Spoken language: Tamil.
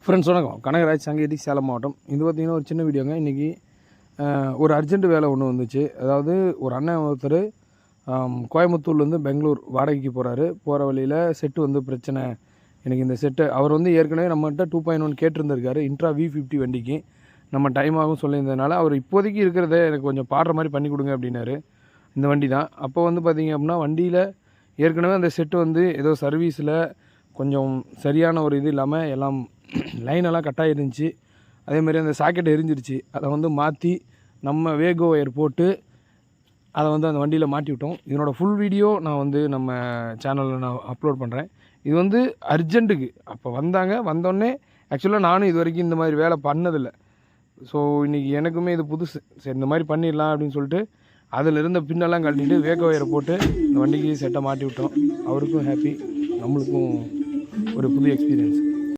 ஃப்ரெண்ட்ஸ் வணக்கம். கனகராஜ், சங்ககிரி, சேலம் மாவட்டம். இது பார்த்திங்கன்னா ஒரு சின்ன வீடியோங்க. இன்றைக்கி ஒரு அர்ஜென்ட் வேலை ஒன்று வந்துச்சு. அதாவது ஒரு அண்ணன் ஒருத்தர் கோயம்புத்தூர்லேருந்து பெங்களூர் வாடகைக்கு போகிறாரு. போகிற வழியில் செட்டு வந்து பிரச்சனை. எனக்கு இந்த செட்டு அவர் வந்து ஏற்கனவே நம்மகிட்ட 2.1 கேட்டிருந்திருக்காரு. இன்ட்ரா V50 வண்டிக்கு நம்ம டைம் ஆகும் சொல்லியிருந்ததுனால அவர் இப்போதைக்கு இருக்கிறத எனக்கு கொஞ்சம் பாடுற மாதிரி பண்ணி கொடுங்க அப்படின்னாரு. இந்த வண்டி தான். அப்போ வந்து பார்த்திங்க அப்படின்னா வண்டியில் ஏற்கனவே அந்த செட்டு வந்து ஏதோ சர்வீஸில் கொஞ்சம் சரியான ஒரு இது இல்லாமல் எல்லாம் லைனெல்லாம் கட்டாக இருந்துச்சு. அதேமாதிரி அந்த சாக்கெட் எரிஞ்சிருச்சு. அதை வந்து மாற்றி நம்ம வேகோ ஒயர் போட்டு அதை வந்து அந்த வண்டியில் மாட்டி விட்டோம். இதனோட ஃபுல் வீடியோ நான் வந்து நம்ம சேனலில் நான் அப்லோட் பண்ணுறேன். இது வந்து அர்ஜென்ட்டுக்கு அப்போ வந்தாங்க. வந்தோடனே ஆக்சுவலாக நானும் இது வரைக்கும் இந்த மாதிரி வேலை பண்ணதில்லை. ஸோ இன்றைக்கி எனக்குமே இது புதுசு. சரி இந்த மாதிரி பண்ணிடலாம் அப்படின்னு சொல்லிட்டு அதில் இருந்த பின்னெல்லாம் கழட்டிட்டு வேகோ ஒயரை போட்டு இந்த வண்டிக்கு செட்டை மாட்டி விட்டோம். அவருக்கும் ஹாப்பி, நம்மளுக்கும் ஒரு புது எக்ஸ்பீரியன்ஸ்.